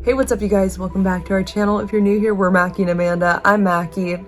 Hey, what's up you guys? Welcome back to our channel. If you're new here, we're Mackie and Amanda. I'm Mackie. And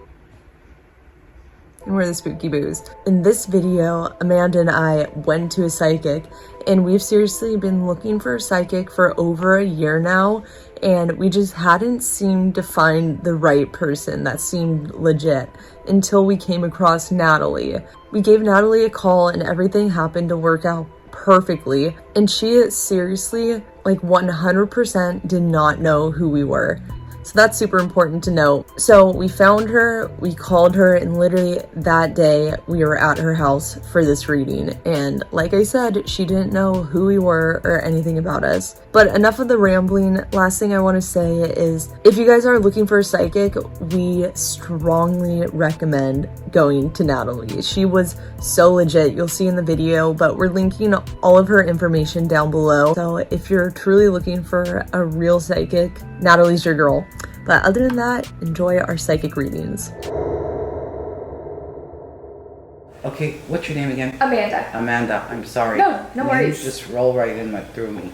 we're the Spooky Boos. In this video, Amanda and I went to a psychic, and we've seriously been looking for a psychic for over a year now, and we just hadn't seemed to find the right person that seemed legit until we came across Natalie. We gave Natalie a call and everything happened to work out perfectly, and she seriously, like 100% did not know who we were. So that's super important to know. So we found her, we called her, and literally that day we were at her house for this reading. And like I said, she didn't know who we were or anything about us. But enough of the rambling. Last thing I want to say is, if you guys are looking for a psychic, we strongly recommend going to Natalie. She was so legit. You'll see in the video, but we're linking all of her information down below. So if you're truly looking for a real psychic, Natalie's your girl. But other than that, enjoy our psychic readings. Okay, what's your name again? Amanda. Amanda, I'm sorry. No worries. You just roll right in through me.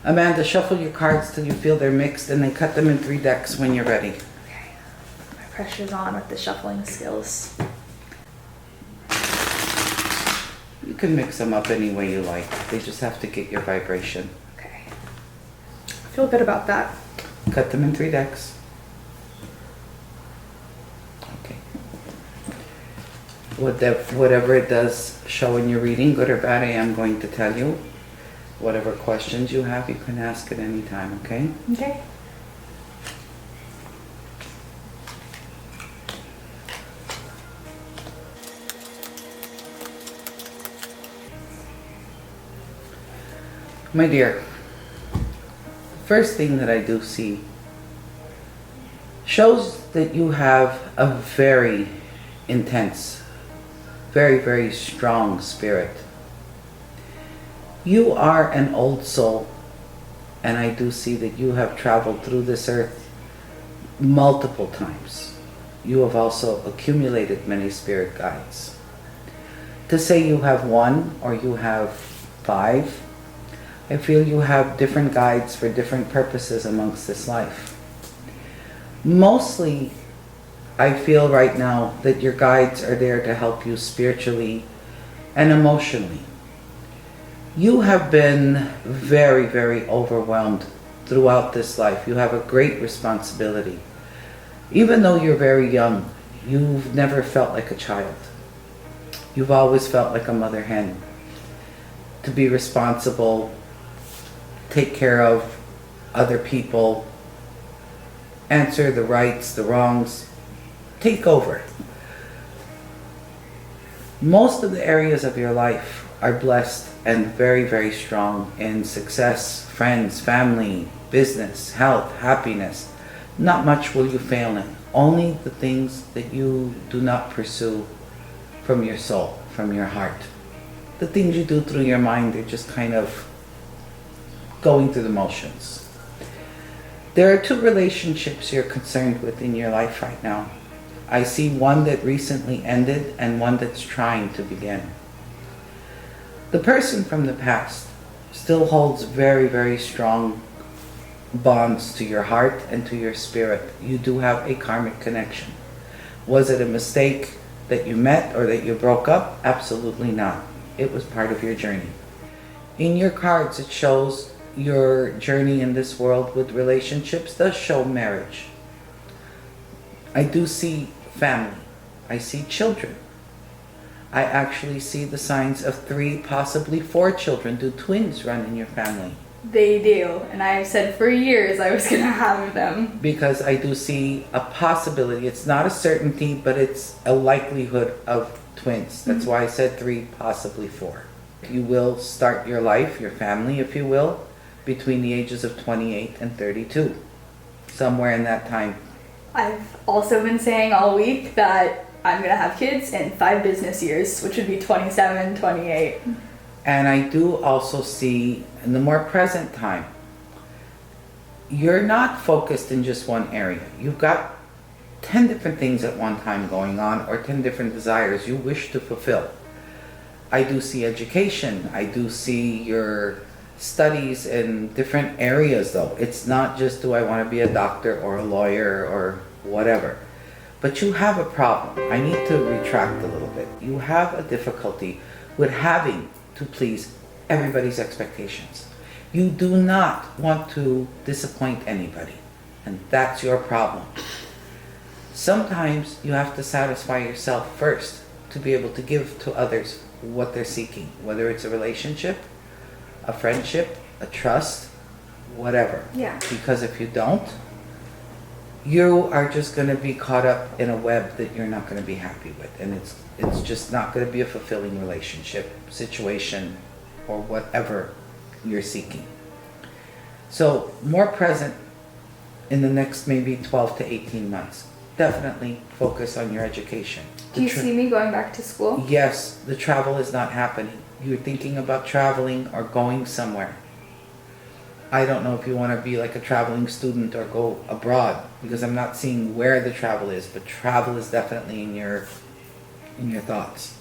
Amanda, shuffle your cards till you feel they're mixed and then cut them in 3 decks when you're ready. Okay. My pressure's on with the shuffling skills. You can mix them up any way you like. They just have to get your vibration. Okay. I feel good about that. Cut them in 3 decks. Okay. Whatever it does show in your reading, good or bad, I am going to tell you. Whatever questions you have, you can ask at any time, okay? Okay. My dear, first thing that I do see shows that you have a very intense, very, very strong spirit. You are an old soul, and I do see that you have traveled through this earth multiple times. You have also accumulated many spirit guides. To say you have 1 or you have 5, I feel you have different guides for different purposes amongst this life. Mostly, I feel right now that your guides are there to help you spiritually and emotionally. You have been very, very overwhelmed throughout this life. You have a great responsibility. Even though you're very young, you've never felt like a child. You've always felt like a mother hen. To be responsible, take care of other people, answer the rights, the wrongs, take over. Most of the areas of your life are blessed and very, very strong in success, friends, family, business, health, happiness. Not much will you fail in. Only the things that you do not pursue from your soul, from your heart. The things you do through your mind, they're just kind of going through the motions. There are 2 relationships you're concerned with in your life right now. I see one that recently ended and one that's trying to begin. The person from the past still holds very, very strong bonds to your heart and to your spirit. You do have a karmic connection. Was it a mistake that you met or that you broke up? Absolutely not. It was part of your journey. In your cards, it shows your journey in this world with relationships does show marriage. I do see family. I see children. I actually see the signs of 3, possibly 4 children. Do twins run in your family? They do, and I've said for years I was gonna have them. Because I do see a possibility. It's not a certainty, but it's a likelihood of twins. That's why I said 3, possibly 4. You will start your life, your family, if you will, between the ages of 28 and 32. Somewhere in that time. I've also been saying all week that I'm gonna have kids in 5 business years, which would be 27, 28. And I do also see, in the more present time, you're not focused in just one area. You've got 10 different things at one time going on, or 10 different desires you wish to fulfill. I do see education. I do see your studies in different areas though. It's not just do I want to be a doctor or a lawyer or whatever. But you have a problem. I need to retract a little bit. You have a difficulty with having to please everybody's expectations. You do not want to disappoint anybody, and that's your problem. Sometimes you have to satisfy yourself first to be able to give to others what they're seeking, whether it's a relationship, a friendship, a trust, whatever. Yeah. Because if you don't, you are just going to be caught up in a web that you're not going to be happy with, and it's just not going to be a fulfilling relationship, situation, or whatever you're seeking. So more present in the next maybe 12 to 18 months. Definitely focus on your education. Do you see me going back to school? Yes, the travel is not happening. You're thinking about traveling or going somewhere. I don't know if you want to be like a traveling student or go abroad, because I'm not seeing where the travel is, but travel is definitely in your thoughts.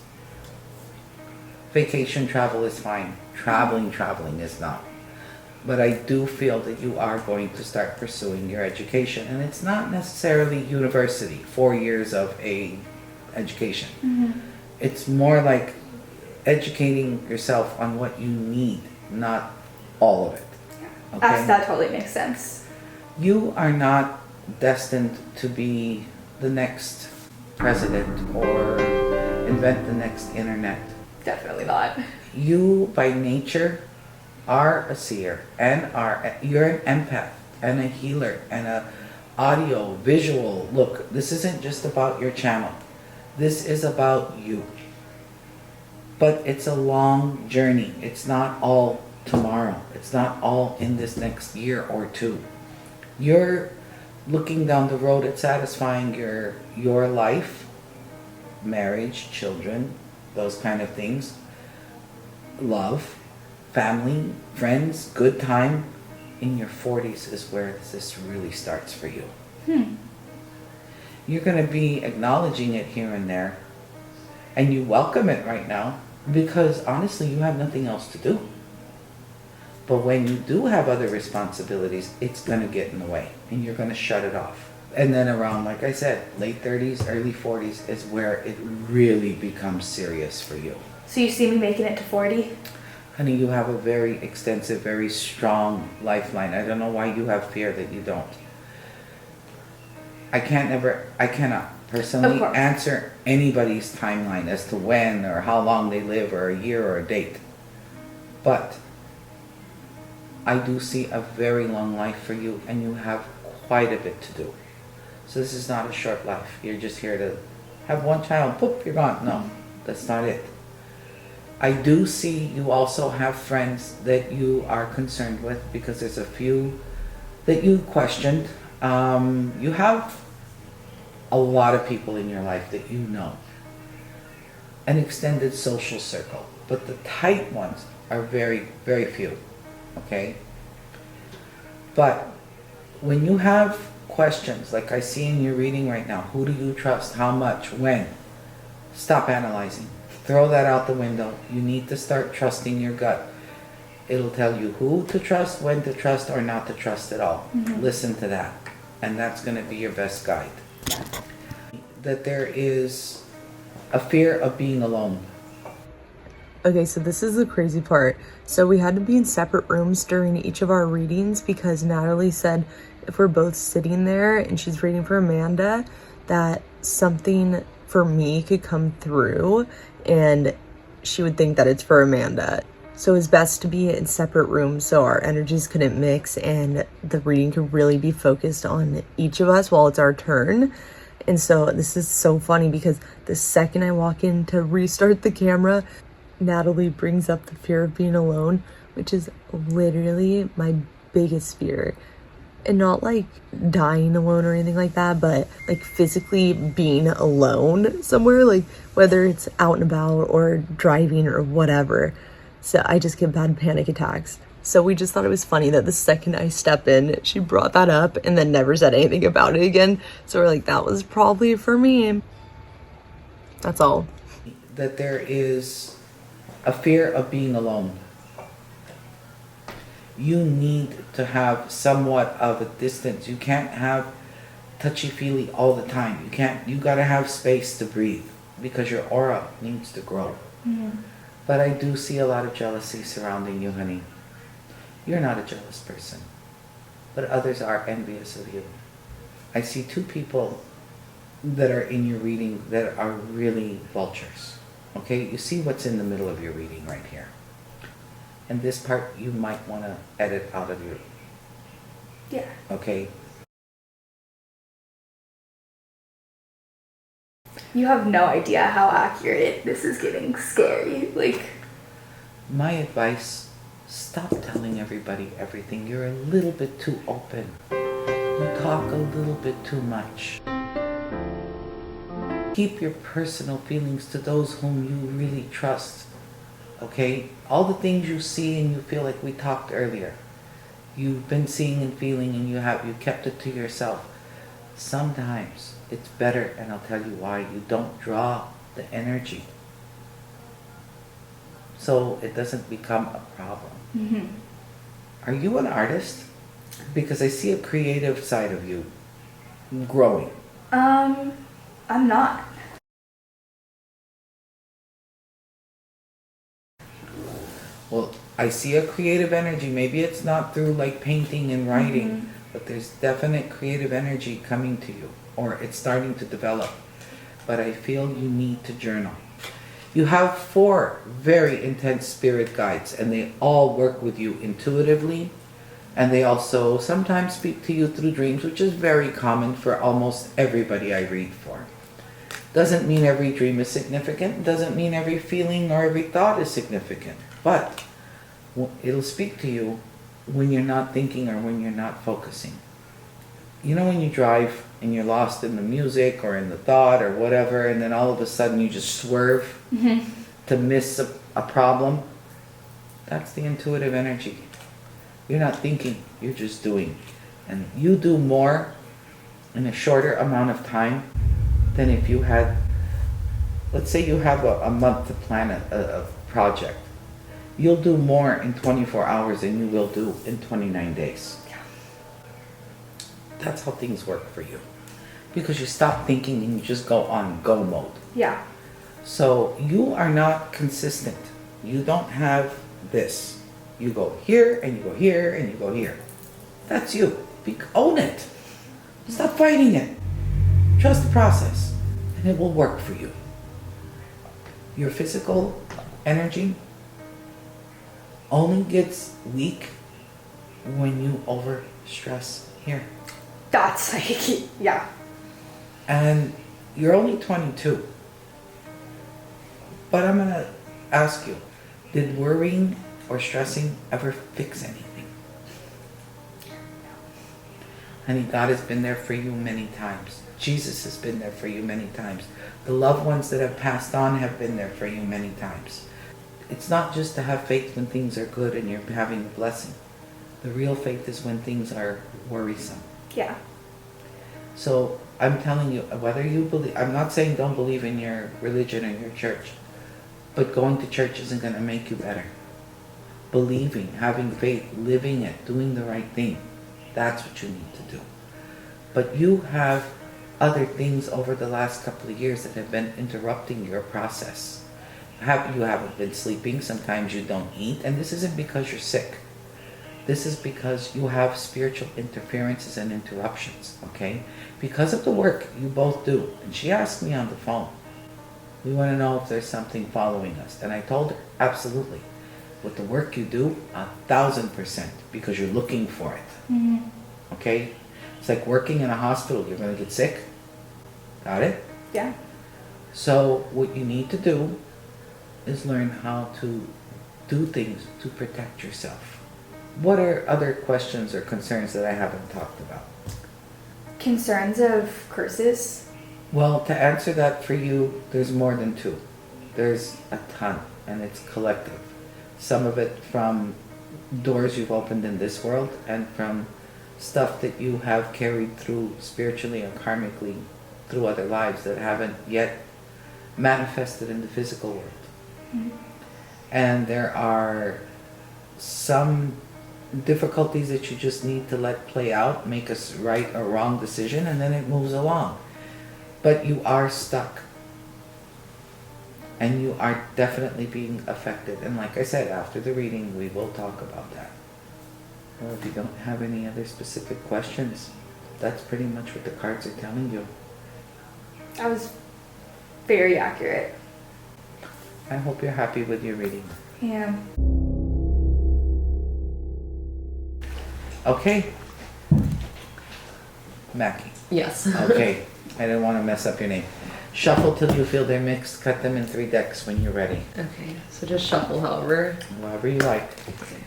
Vacation travel is fine. Traveling is not. But I do feel that you are going to start pursuing your education, and it's not necessarily university, 4 years of a education. Mm-hmm. It's more like educating yourself on what you need, not all of it. Okay? That totally makes sense. You are not destined to be the next president or invent the next internet. Definitely not. You, by nature, are a seer, and you're an empath and a healer and a audio, visual. Look, this isn't just about your channel. This is about you. But it's a long journey. It's not all tomorrow. It's not all in this next year or two. You're looking down the road at satisfying your life, marriage, children, those kind of things, love, family, friends, good time. In your 40s is where this really starts for you. You're going to be acknowledging it here and there, and you welcome it right now because honestly you have nothing else to do. But when you do have other responsibilities, it's going to get in the way and you're going to shut it off. And then around, like I said, late 30s, early 40s is where it really becomes serious for you. So you see me making it to 40? Honey, you have a very extensive, very strong lifeline. I don't know why you have fear that you don't. I cannot personally answer anybody's timeline as to when or how long they live or a year or a date. But I do see a very long life for you, and you have quite a bit to do. So this is not a short life. You're just here to have one child, poop, you're gone. No, that's not it. I do see you also have friends that you are concerned with because there's a few that you questioned. You have a lot of people in your life that you know. An extended social circle. But the tight ones are very, very few. Okay? But when you have questions, like I see in your reading right now, who do you trust, how much, when? Stop analyzing. Throw that out the window. You need to start trusting your gut. It'll tell you who to trust, when to trust, or not to trust at all. Mm-hmm. Listen to that. And that's going to be your best guide. That there is a fear of being alone. Okay, so this is the crazy part. So we had to be in separate rooms during each of our readings because Natalie said if we're both sitting there and she's reading for Amanda, that something for me could come through and she would think that it's for Amanda. So it was best to be in separate rooms so our energies couldn't mix and the reading could really be focused on each of us while it's our turn. And so this is so funny because the second I walk in to restart the camera, Natalie brings up the fear of being alone, which is literally my biggest fear. And not like dying alone or anything like that, but like physically being alone somewhere, like whether it's out and about or driving or whatever. So I just get bad panic attacks. So we just thought it was funny that the second I step in, she brought that up and then never said anything about it again. So we're like, that was probably for me. That's all. That there is a fear of being alone. You need to have somewhat of a distance. You can't have touchy-feely all the time. You gotta have space to breathe because your aura needs to grow. But I do see a lot of jealousy surrounding you, honey. You're not a jealous person, but others are envious of you. I see two people that are in your reading that are really vultures. Okay, you see what's in the middle of your reading right here. And this part you might want to edit out of your... Yeah. Okay? You have no idea how accurate this is getting scary. Like, My advice, stop telling everybody everything. You're a little bit too open. You talk a little bit too much. Keep your personal feelings to those whom you really trust. Okay? All the things you see and you feel, like we talked earlier. You've been seeing and feeling and you kept it to yourself. Sometimes it's better, and I'll tell you why. You don't draw the energy, so it doesn't become a problem. Are you an artist? Because I see a creative side of you growing. I'm not. Well, I see a creative energy. Maybe it's not through like painting and writing, but there's definite creative energy coming to you, or it's starting to develop. But I feel you need to journal. You have 4 very intense spirit guides, and they all work with you intuitively, and they also sometimes speak to you through dreams, which is very common for almost everybody I read for. Doesn't mean every dream is significant, doesn't mean every feeling or every thought is significant, but it'll speak to you when you're not thinking or when you're not focusing. You know when you drive and you're lost in the music or in the thought or whatever, and then all of a sudden you just swerve to miss a problem? That's the intuitive energy. You're not thinking, you're just doing. And you do more in a shorter amount of time than if you had, let's say you have a month to plan a project. You'll do more in 24 hours than you will do in 29 days. That's how things work for you. Because you stop thinking and you just go on go mode. Yeah. So you are not consistent. You don't have this. You go here and you go here and you go here. That's you. Own it. Stop fighting it. Trust the process and it will work for you. Your physical energy only gets weak when you over stress here. That's like, yeah. And you're only 22. But I'm going to ask you, did worrying or stressing ever fix anything? Honey, God has been there for you many times. Jesus has been there for you many times. The loved ones that have passed on have been there for you many times. It's not just to have faith when things are good and you're having a blessing. The real faith is when things are worrisome. Yeah. So I'm telling you, whether you believe, I'm not saying don't believe in your religion or your church, but going to church isn't going to make you better. Believing, having faith, living it, doing the right thing, that's what you need to do. But you have other things over the last couple of years that have been interrupting your process. You haven't been sleeping, sometimes you don't eat, and this isn't because you're sick. This is because you have spiritual interferences and interruptions, okay? Because of the work you both do. And she asked me on the phone, we want to know if there's something following us. And I told her, absolutely. With the work you do, 1,000%, because you're looking for it. Okay? It's like working in a hospital. You're going to get sick. Got it? Yeah. So what you need to do is learn how to do things to protect yourself. What are other questions or concerns that I haven't talked about? Concerns of curses? Well, to answer that for you, there's more than 2. There's a ton, and it's collective. Some of it from doors you've opened in this world, and from stuff that you have carried through spiritually or karmically through other lives that haven't yet manifested in the physical world. And there are some difficulties that you just need to let play out, make a right or wrong decision, and then it moves along. But you are stuck. And you are definitely being affected. And like I said, after the reading, we will talk about that. Well, if you don't have any other specific questions, that's pretty much what the cards are telling you. That was very accurate. I hope you're happy with your reading. Yeah. Okay. Mackie. Yes. Okay. I didn't want to mess up your name. Shuffle till you feel they're mixed. Cut them in 3 decks when you're ready. Okay, so just shuffle however. However you like. Okay.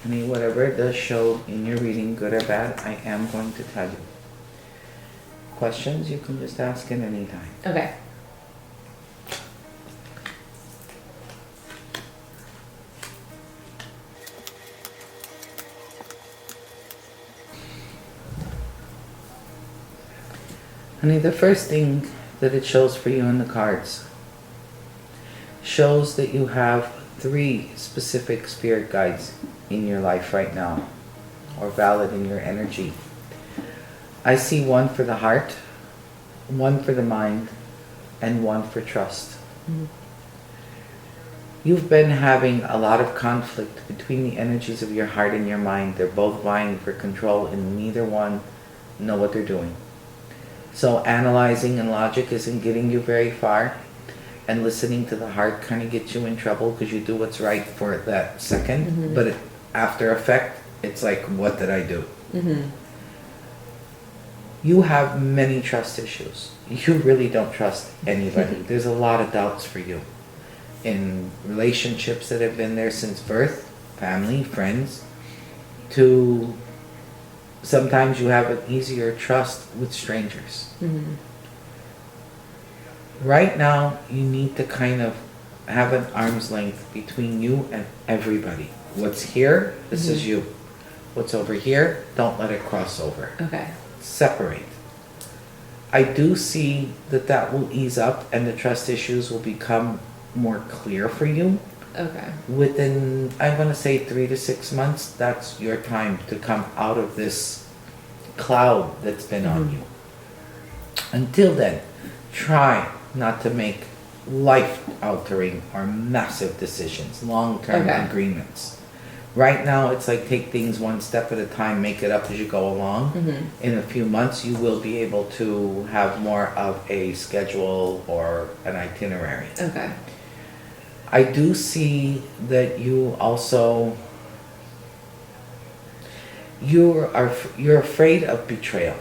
I mean, whatever it does show in your reading, good or bad, I am going to tell you. Questions you can just ask at any time. Okay. Honey, the first thing that it shows for you in the cards shows that you have 3 specific spirit guides in your life right now, or valid in your energy. I see 1 for the heart, 1 for the mind, and 1 for trust. Mm-hmm. You've been having a lot of conflict between the energies of your heart and your mind. They're both vying for control, and neither one know what they're doing. So analyzing and logic isn't getting you very far, and listening to the heart kind of gets you in trouble because you do what's right for that second, Mm-hmm. but after effect, it's like, what did I do? Mm-hmm. You have many trust issues. You really don't trust anybody. There's a lot of doubts for you in relationships that have been there since birth, family, friends, to sometimes you have an easier trust with strangers. Mm-hmm. Right now, you need to kind of have an arm's length between you and everybody. What's here, this is you. What's over here, don't let it cross over. Okay. Separate. I do see that that will ease up and the trust issues will become more clear for you. Okay. Within, I'm going to say 3 to 6 months, that's your time to come out of this cloud that's been on you. Until then, try not to make life-altering or massive decisions, long-term Okay. agreements. Right now, it's like take things 1 step at a time, make it up as you go along. Mm-hmm. In a few months, you will be able to have more of a schedule or an itinerary. Okay. I do see that you also, you're afraid of betrayal.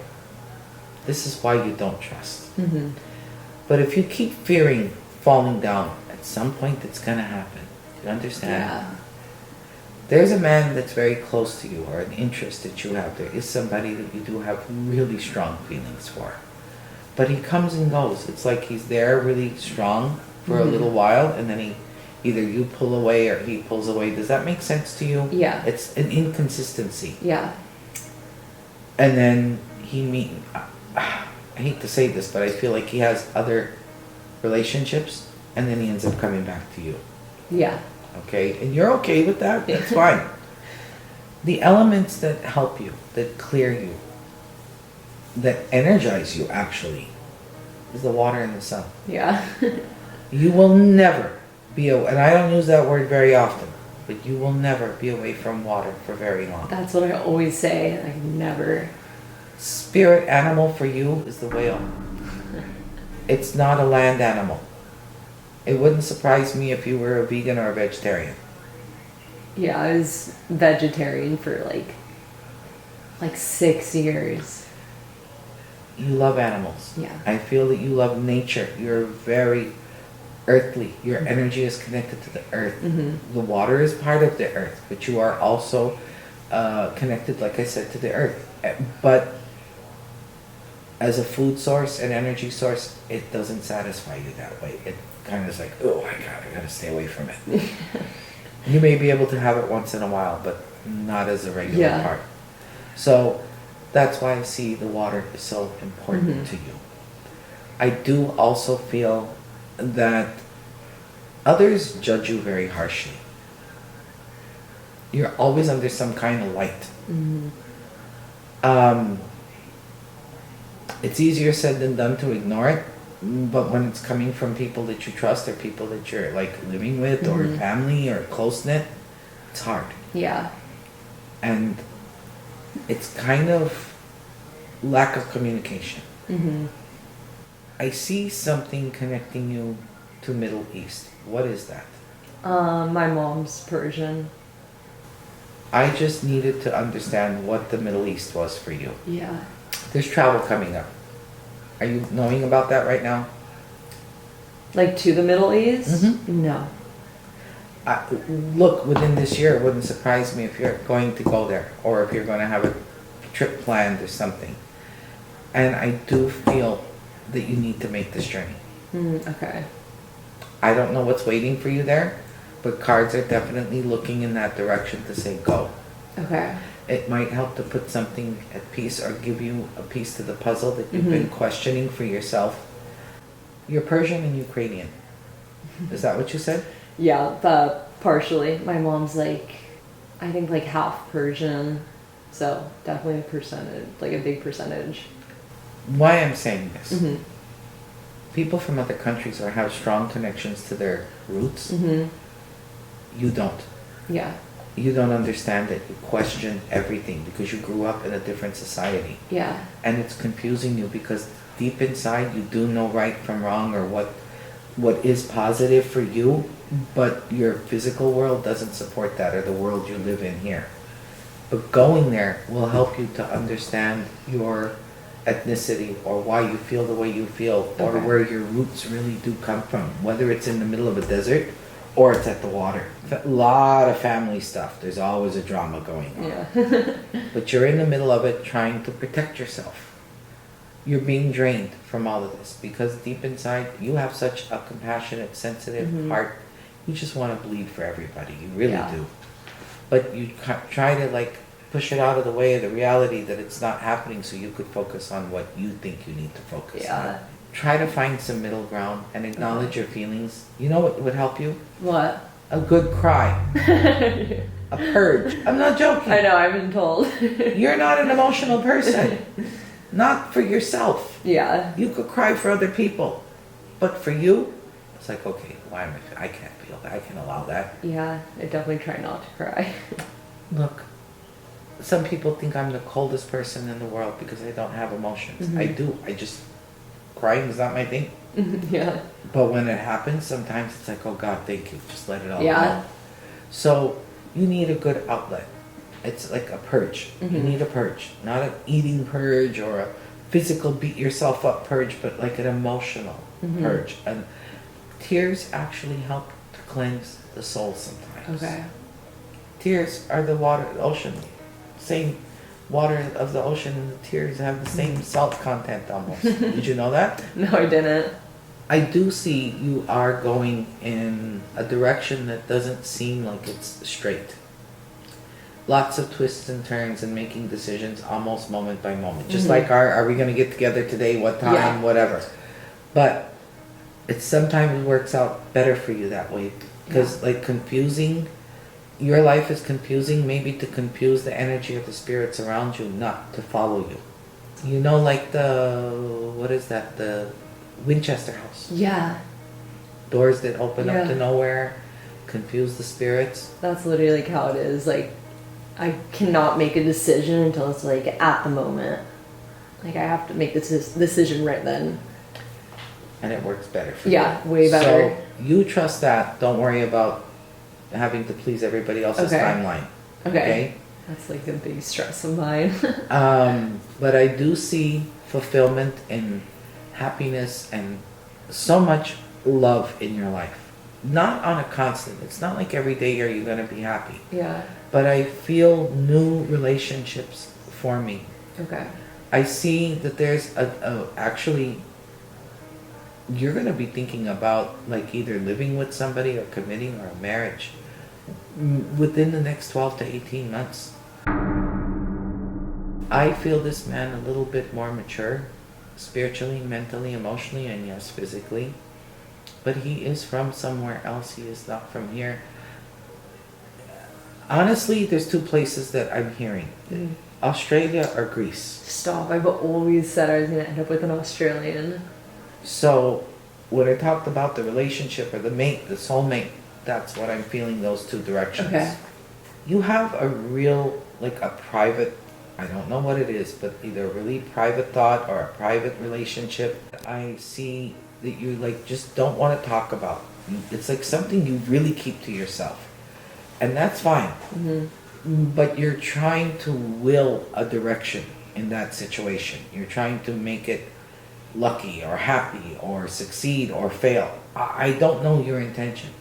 This is why you don't trust. Mm-hmm. But if you keep fearing falling down, at some point it's gonna happen. You understand? Yeah. There's a man that's very close to you, or an interest that you have. There is somebody that you do have really strong feelings for. But he comes and goes. It's like he's there really strong for a little while, and then either you pull away or he pulls away. Does that make sense to you? Yeah. It's an inconsistency. Yeah. And then I hate to say this, but I feel like he has other relationships, and then he ends up coming back to you. Yeah. Okay? And you're okay with that? That's fine. The elements that help you, that clear you, that energize you actually, is the water and the sun. Yeah. You will never be and I don't use that word very often, but you will never be away from water for very long. That's what I always say. Like, never. Spirit animal for you is the whale. It's not a land animal. It wouldn't surprise me if you were a vegan or a vegetarian. Yeah, I was vegetarian for like 6 years. You love animals. Yeah. I feel that you love nature. You're very earthly. Your energy is connected to the earth. Mm-hmm. The water is part of the earth, but you are also connected, like I said, to the earth. But as a food source and energy source, it doesn't satisfy you that way. It kind of is like, oh, I gotta stay away from it. You may be able to have it once in a while, but not as a regular Yeah. part. So that's why I see the water is so important to you. I do also feel that others judge you very harshly. You're always under some kind of light. It's easier said than done to ignore it, but when it's coming from people that you trust or people that you're like living with or family or close knit, it's hard. Yeah. And it's kind of lack of communication. I see something connecting you to Middle East. What is that? My mom's Persian. I just needed to understand what the Middle East was for you. Yeah. There's travel coming up. Are you knowing about that right now? Like to the Middle East? Mm-hmm. No. Look, within this year, it wouldn't surprise me if you're going to go there or if you're going to have a trip planned or something. And I do feel that you need to make this journey. Okay. I don't know what's waiting for you there, but cards are definitely looking in that direction to say go. Okay. It might help to put something at peace or give you a piece to the puzzle that you've been questioning for yourself. You're Persian and Ukrainian. Is that what you said? Yeah, partially. My mom's like, I think like half Persian. So definitely a percentage, like a big percentage. Why I'm saying this. People from other countries or have strong connections to their roots. You don't. Yeah. You don't understand it. You question everything because you grew up in a different society. Yeah. And it's confusing you because deep inside you do know right from wrong or what is positive for you, but your physical world doesn't support that or the world you live in here. But going there will help you to understand your ethnicity or why you feel the way you feel or Okay. where your roots really do come from, whether it's in the middle of a desert or it's at the water. A lot of family stuff. There's always a drama going on. Yeah. But you're in the middle of it trying to protect yourself. You're being drained from all of this because deep inside you have such a compassionate, sensitive heart. You just want to bleed for everybody. You really do. But you try to like push it out of the way of the reality that it's not happening so you could focus on what you think you need to focus on. Try to find some middle ground and acknowledge your feelings. You know what would help you? What? A good cry. A purge. I'm not joking. I know, I've been told. You're not an emotional person. Not for yourself. Yeah. You could cry for other people. But for you, it's like, okay, why am I can't feel that. I can allow that. Yeah, I definitely try not to cry. Look, some people think I'm the coldest person in the world because I don't have emotions. I do. Crying is not my thing. Yeah. But when it happens, sometimes it's like, oh God, thank you. Just let it all Yeah. go. So you need a good outlet. It's like a purge. You need a purge. Not an eating purge or a physical beat yourself up purge, but like an emotional purge. And tears actually help to cleanse the soul sometimes. Okay. Tears are the water, the ocean. Same water of the ocean and the tears have the same salt content almost. Did you know that? No, I didn't. I do see you are going in a direction that doesn't seem like it's straight. Lots of twists and turns and making decisions almost moment by moment. Just like are we going to get together today, what time, whatever. But it sometimes works out better for you that way. Because like confusing, your life is confusing maybe to confuse the energy of the spirits around you, not to follow you. You know, like the Winchester House. Yeah. Doors that open up Yeah. to nowhere, confuse the spirits. That's literally like how it is. Like, I cannot make a decision until it's like at the moment. Like, I have to make this decision right then. And it works better for you. Yeah, way better. So you trust that. Don't worry about having to please everybody else's Okay. timeline. Okay. That's like a big stress of mine. But I do see fulfillment and happiness and so much love in your life. Not on a constant. It's not like every day are you going to be happy. Yeah. But I feel new relationships forming. Okay. I see that there's actually, you're going to be thinking about like either living with somebody or committing or a marriage within the next 12 to 18 months. I feel this man a little bit more mature, spiritually, mentally, emotionally, and yes, physically. But he is from somewhere else. He is not from here. Honestly, there's two places that I'm hearing. Australia or Greece. Stop. I've always said I was going to end up with an Australian. So when I talked about the relationship or the mate, the soulmate, that's what I'm feeling, those two directions. Okay. You have a real, like a private, I don't know what it is, but either a really private thought or a private relationship. I see that you like just don't want to talk about. It's like something you really keep to yourself. And that's fine. But you're trying to will a direction in that situation. You're trying to make it lucky or happy or succeed or fail. I don't know your intention.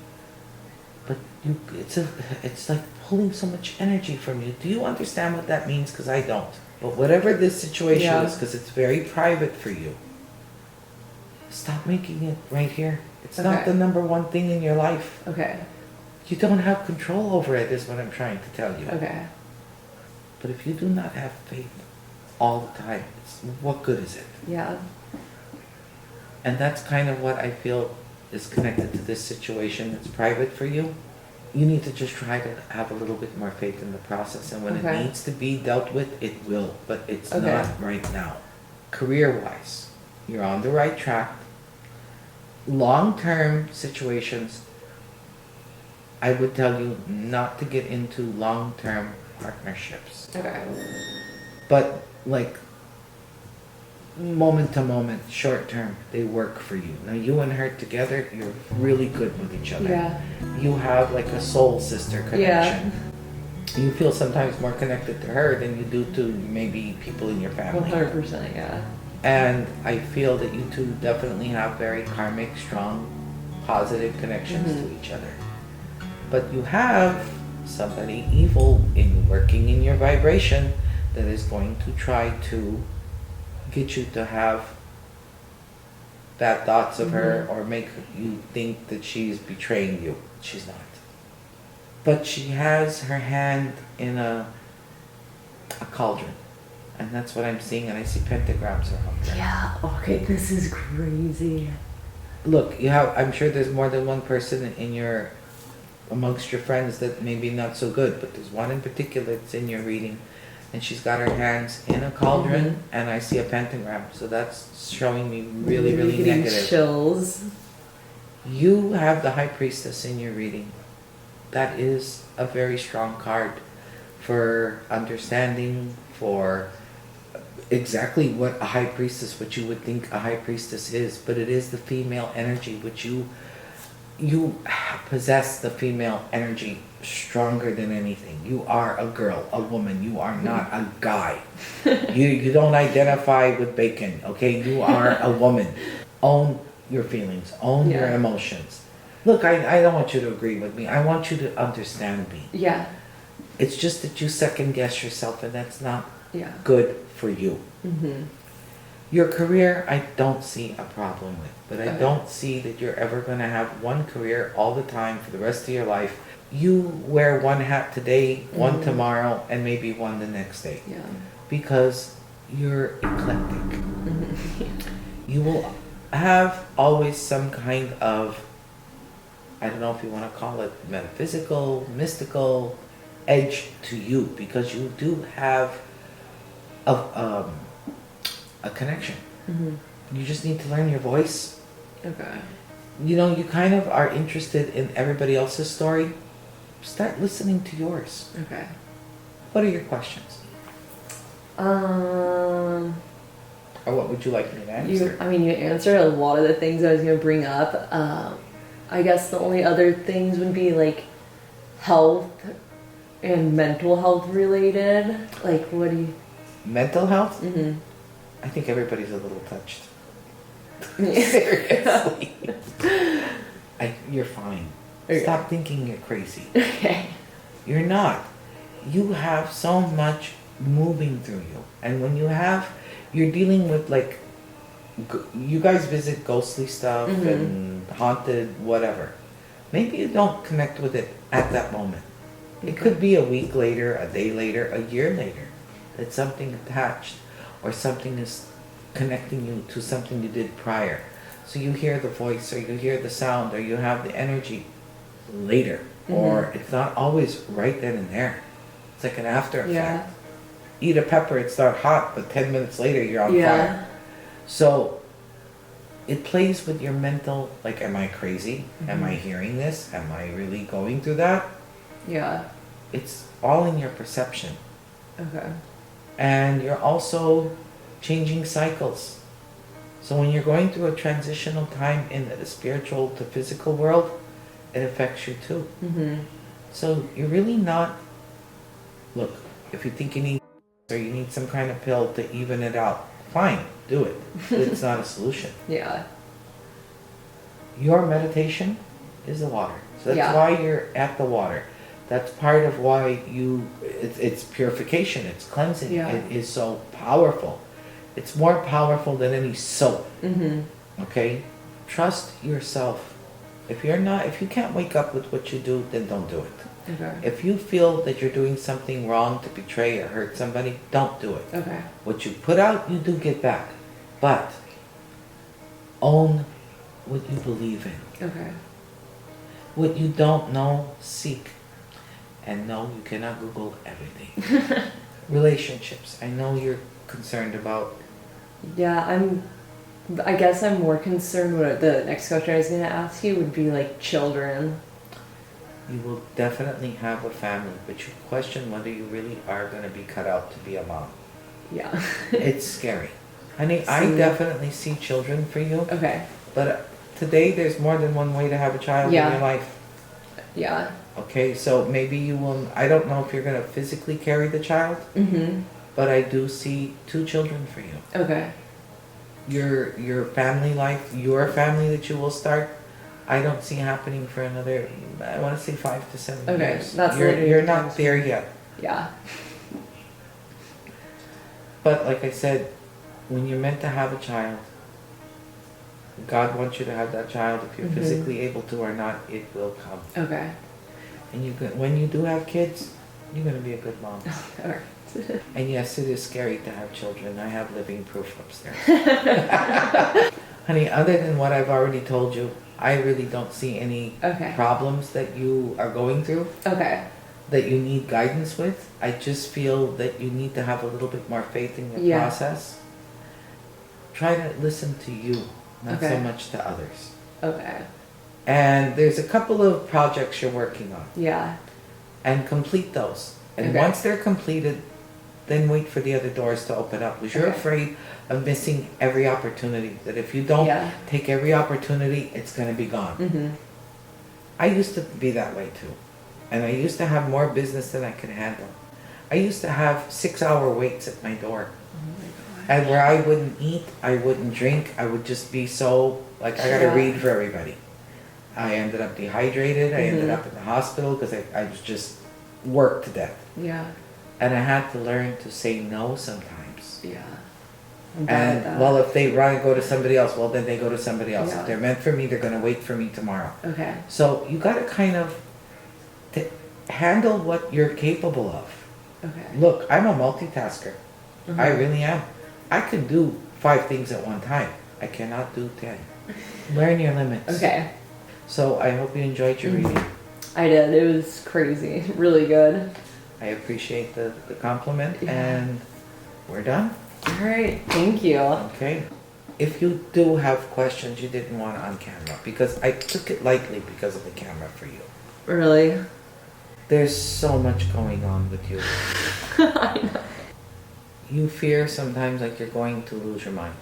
But it's like pulling so much energy from you. Do you understand what that means? Because I don't. But whatever this situation is, because it's very private for you, stop making it right here. It's not the number one thing in your life. Okay. You don't have control over it, is what I'm trying to tell you. Okay. But if you do not have faith all the time, what good is it? Yeah. And that's kind of what I feel is connected to this situation that's private for you. You need to just try to have a little bit more faith in the process. And when it needs to be dealt with, it will. But it's not right now. Career-wise, you're on the right track. Long-term situations, I would tell you not to get into long-term partnerships. Okay. But like moment to moment, short term, they work for you. Now you and her together, you're really good with each other. Yeah. You have like a soul sister connection. Yeah. You feel sometimes more connected to her than you do to maybe people in your family. 100%, yeah. And I feel that you two definitely have very karmic, strong, positive connections to each other. But you have somebody evil working in your vibration that is going to try to get you to have bad thoughts of her or make you think that she's betraying you. She's not. But she has her hand in a cauldron. And that's what I'm seeing, and I see pentagrams around there. Yeah, okay, this is crazy. Look, I'm sure there's more than one person amongst your friends that maybe not so good, but there's one in particular that's in your reading, and she's got her hands in a cauldron, and I see a pentagram, so that's showing me really, really negative. Chills. You have the High Priestess in your reading. That is a very strong card for understanding, for exactly what a High Priestess, what you would think a High Priestess is, but it is the female energy, which you possess the female energy stronger than anything. You are a girl, a woman. You are not a guy. You don't identify with bacon, okay? You are a woman. Own your feelings. Own your emotions. Look, I don't want you to agree with me. I want you to understand me. Yeah. It's just that you second guess yourself, and that's not good for you. Your career, I don't see a problem with, but I don't see that you're ever going to have one career all the time for the rest of your life. You wear one hat today, one tomorrow, and maybe one the next day. Yeah. Because you're eclectic. You will have always some kind of, I don't know if you want to call it metaphysical, mystical edge to you, because you do have a connection. You just need to learn your voice. Okay. You kind of are interested in everybody else's story. Start listening to yours. Okay. What are your questions? Or what would you like me to answer? You answered a lot of the things I was going to bring up. I guess the only other things would be like health and mental health related. Like, what do you... Mental health? I think everybody's a little touched. Seriously. You're fine. Okay. Stop thinking you're crazy. Okay. You're not. You have so much moving through you. And when you're dealing with like, you guys visit ghostly stuff and haunted whatever. Maybe you don't connect with it at that moment. It could be a week later, a day later, a year later, that something attached or something is connecting you to something you did prior. So you hear the voice or you hear the sound or you have the energy later, or it's not always right then and there. It's like an after effect. Yeah. Eat a pepper, it's not hot, but 10 minutes later you're on fire. So it plays with your mental, like, am I crazy? Am I hearing this? Am I really going through that? Yeah. It's all in your perception. Okay. And you're also changing cycles. So when you're going through a transitional time in the spiritual to physical world, it affects you too. So you're really not, look, if you think you need or you need some kind of pill to even it out, fine, do it. But it's not a solution. Yeah. Your meditation is the water. So that's why you're at the water. That's part of why it's purification, it's cleansing. Yeah. It is so powerful. It's more powerful than any soap. Okay? Trust yourself. If you can't wake up with what you do, then don't do it. Okay. If you feel that you're doing something wrong to betray or hurt somebody, don't do it. Okay. What you put out, you do get back. But own what you believe in. Okay. What you don't know, seek. And no, you cannot Google everything. Relationships. I know you're concerned about. Yeah, I guess I'm more concerned with the next question I was going to ask you would be like children. You will definitely have a family, but you question whether you really are going to be cut out to be a mom. Yeah. It's scary. Honey, I definitely see children for you. Okay. But today there's more than one way to have a child in your life. Yeah. Okay, so maybe you will, I don't know if you're going to physically carry the child, but I do see 2 children for you. Okay. Your family life, your family that you will start, I don't see happening for another, I want to say 5 to 7 years. That's you're not there yet. Yeah. But like I said, when you're meant to have a child, God wants you to have that child. If you're physically able to or not, it will come. Okay. And when you do have kids, you're going to be a good mom. Alright. And yes, it is scary to have children. I have living proof upstairs. Honey, other than what I've already told you, I really don't see any problems that you are going through. Okay. That you need guidance with. I just feel that you need to have a little bit more faith in the process. Try to listen to you, not so much to others. Okay. And there's a couple of projects you're working on. Yeah. And complete those. And once they're completed, then wait for the other doors to open up. Because you're afraid of missing every opportunity. That if you don't take every opportunity, it's going to be gone. I used to be that way too. And I used to have more business than I could handle. I used to have 6-hour waits at my door. And where I wouldn't eat, I wouldn't drink, I would just be so, like, I gotta read for everybody. I ended up dehydrated, I ended up in the hospital because I was just worked to death. Yeah. And I had to learn to say no sometimes. Yeah. And, well, if they want to go to somebody else, well, then they go to somebody else. Yeah. If they're meant for me, they're gonna wait for me tomorrow. Okay. So you gotta kind of handle what you're capable of. Okay. Look, I'm a multitasker. I really am. I can do 5 things at one time. I cannot do 10. Learn your limits. Okay. So I hope you enjoyed your reading. I did. It was crazy. Really good. I appreciate the compliment, and we're done. All right. Thank you. Okay. If you do have questions you didn't want on camera, because I took it lightly because of the camera for you. Really? There's so much going on with you. I know. You fear sometimes like you're going to lose your mind.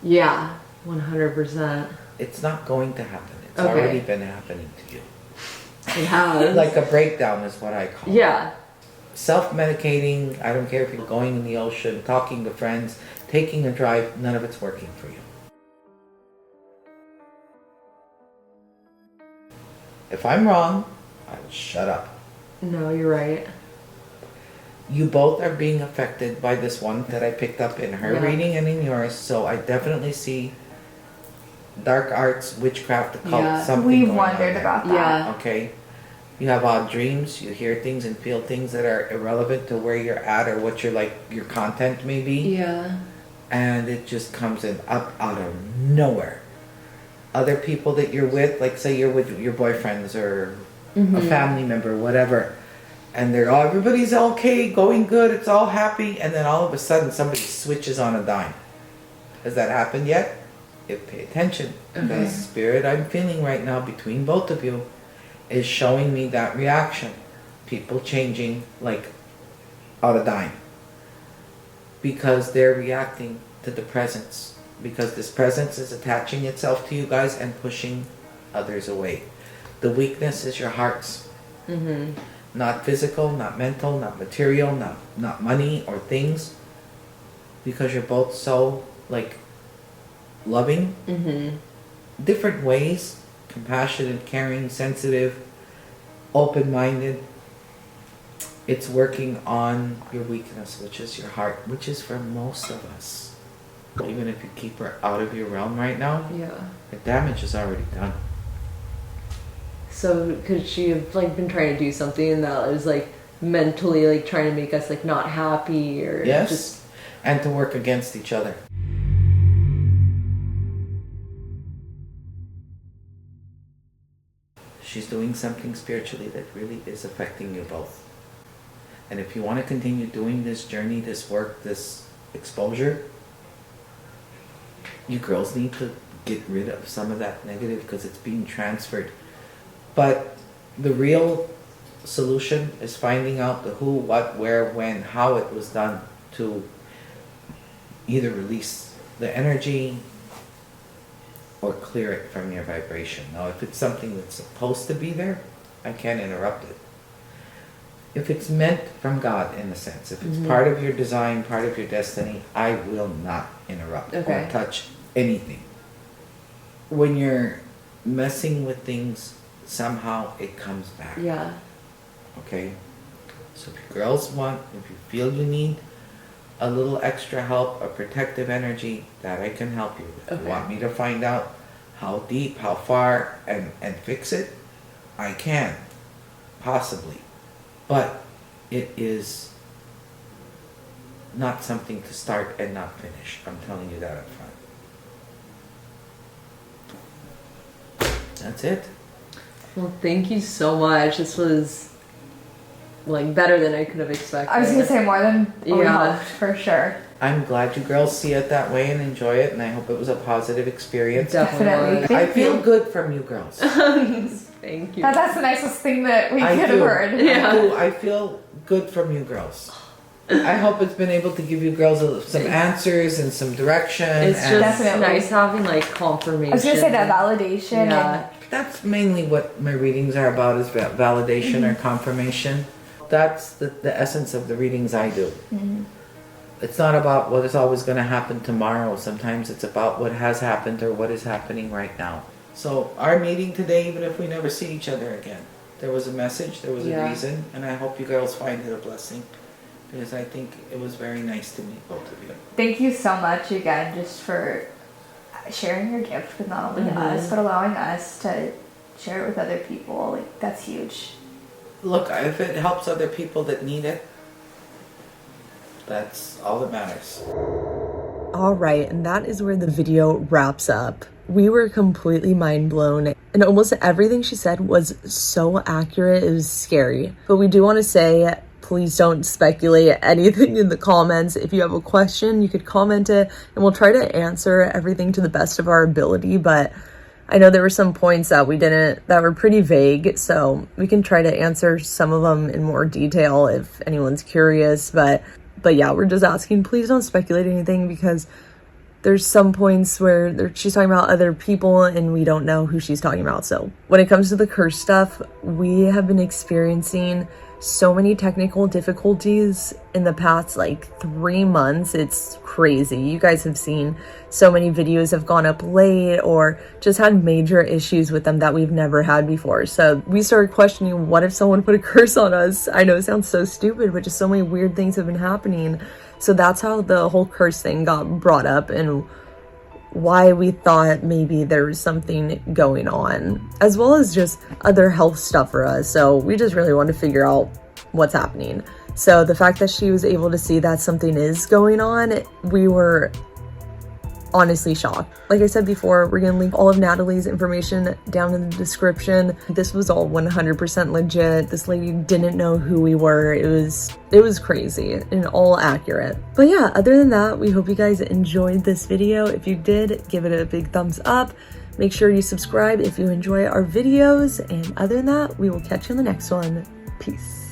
Yeah. 100%. It's not going to happen. It's already been happening to you. It has. Like a breakdown is what I call it. Yeah. Self-medicating, I don't care if you're going in the ocean, talking to friends, taking a drive, none of it's working for you. If I'm wrong, I will shut up. No, you're right. You both are being affected by this one that I picked up in her reading and in yours, so I definitely see dark arts, witchcraft, occult, something We going on wondered there. about that. Yeah. Okay? You have odd dreams, you hear things and feel things that are irrelevant to where you're at or what your content may be. Yeah. And it just comes in up out of nowhere. Other people that you're with, like say you're with your boyfriends or a family member, whatever, and everybody's okay, going good, it's all happy, and then all of a sudden somebody switches on a dime. Has that happened yet? Pay attention. The spirit I'm feeling right now between both of you is showing me that reaction. People changing like on a dime. Because they're reacting to the presence. Because this presence is attaching itself to you guys and pushing others away. The weakness is your hearts. Not physical, not mental, not material, not money or things. Because you're both so like loving. Different ways. Compassionate, caring, sensitive, open-minded. It's working on your weakness, which is your heart, which is for most of us. Even if you keep her out of your realm right now, the damage is already done. So could she have like been trying to do something that was like mentally like trying to make us like not happy or just and to work against each other. She's doing something spiritually that really is affecting you both. And if you want to continue doing this journey, this work, this exposure, you girls need to get rid of some of that negative because it's being transferred. But the real solution is finding out the who, what, where, when, how it was done to either release the energy or clear it from your vibration. Now, if it's something that's supposed to be there, I can't interrupt it. If it's meant from God, in a sense, if it's part of your design, part of your destiny, I will not interrupt or touch anything. When you're messing with things, somehow it comes back. Okay? So if you girls want, if you feel you need a little extra help, a protective energy, that I can help you with. You want me to find out how deep, how far, and fix it? I can. Possibly. But it is not something to start and not finish. I'm telling you that up front. That's it. Well, thank you so much. This was like better than I could have expected. I was gonna say more than we hoped, for sure. I'm glad you girls see it that way and enjoy it, and I hope it was a positive experience. Definitely. I feel good from you girls. Thank you. That's the nicest thing that we could have heard. I feel good from you girls. I hope it's been able to give you girls some answers and some direction. It's just nice having like confirmation. I was gonna say that validation. Yeah. That's mainly what my readings are about, is validation or confirmation. That's the essence of the readings I do. It's not about what is always going to happen tomorrow. Sometimes it's about what has happened or what is happening right now. So our meeting today, even if we never see each other again, there was a message, there was a reason, and I hope you girls find it a blessing, because I think it was very nice to meet both of you. Thank you so much again, just for sharing your gift with not only us, but allowing us to share it with other people. Like, that's huge. Look, if it helps other people that need it, that's all that matters. All right, and that is where the video wraps up. We were completely mind blown, and almost everything she said was so accurate, it was scary. But we do want to say, please don't speculate anything in the comments. If you have a question, you could comment it, and we'll try to answer everything to the best of our ability. But I know there were some points that that were pretty vague, so we can try to answer some of them in more detail if anyone's curious. But yeah, we're just asking, please don't speculate anything, because there's some points where she's talking about other people and we don't know who she's talking about. So when it comes to the curse stuff, we have been experiencing so many technical difficulties in the past like 3 months. It's crazy. You guys have seen so many videos have gone up late or just had major issues with them that we've never had before. So we started questioning, what if someone put a curse on us? I know it sounds so stupid, but just so many weird things have been happening. So that's how the whole curse thing got brought up, and why we thought maybe there was something going on, as well as just other health stuff for us. So we just really wanted to figure out what's happening. So the fact that she was able to see that something is going on, we were honestly shocked. Like I said before, we're gonna link all of Natalie's information down in the description. This was all 100% legit. This lady didn't know who we were. It was crazy and all accurate. But yeah, other than that, we hope you guys enjoyed this video. If you did, give it a big thumbs up. Make sure you subscribe if you enjoy our videos. And other than that, we will catch you in the next one. Peace.